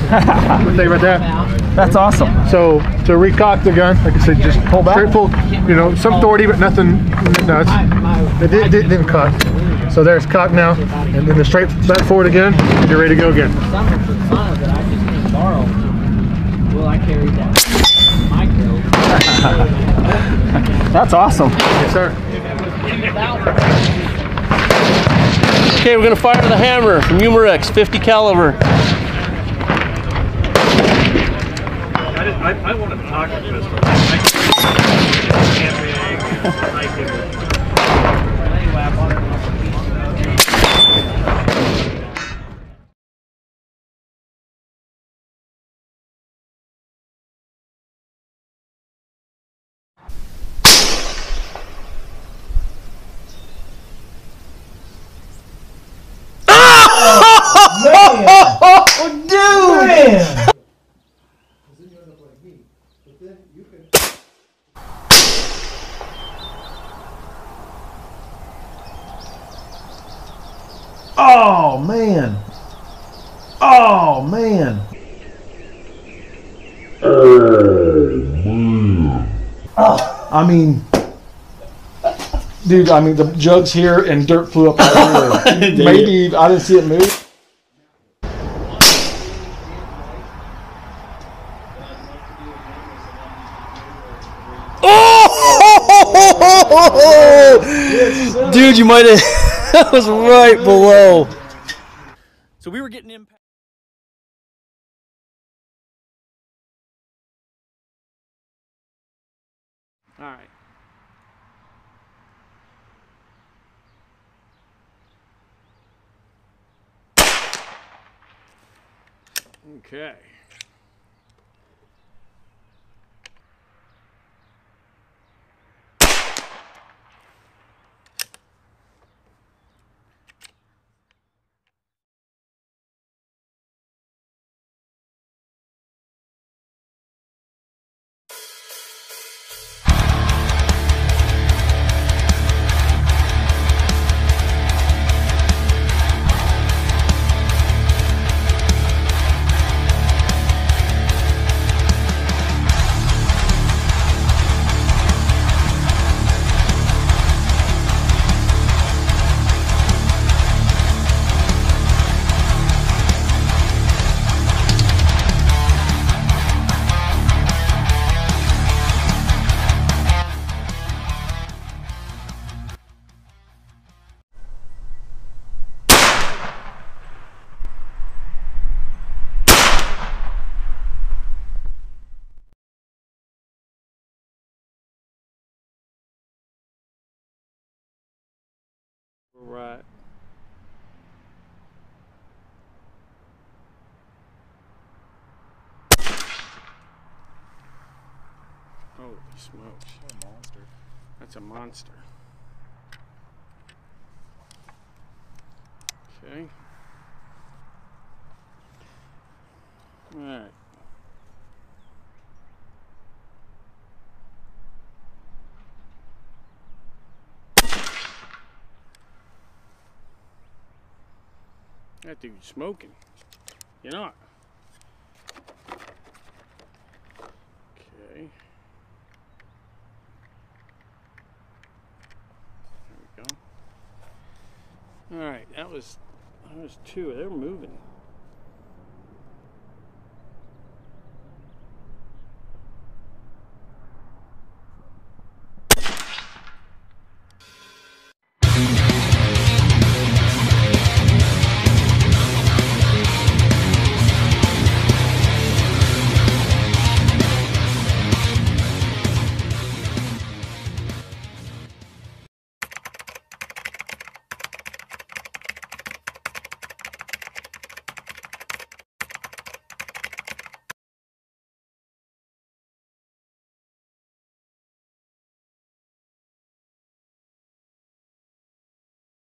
Stay right there. That's awesome. So to recock the gun, like I said, just pull back. Straight pull, you know, some authority, but nothing nuts. It didn't cut. So there's cock now, and then the straight back forward again, and you're ready to go again. That's awesome. Yes, sir. Okay, we're gonna fire the hammer from Umrex 50 caliber. I want a pocket pistol. Dude! Oh man! Oh man! Oh, I mean, dude, I mean the jug's here and dirt flew up out here. Maybe I didn't see it move. Oh! Dude, you might have. That was right below. So we were getting impact. All right. Okay. Right. Holy smokes. What a monster. That's a monster. Okay. All right. That dude's smoking. You're not. Okay. There we go. All right, that was two. They're moving.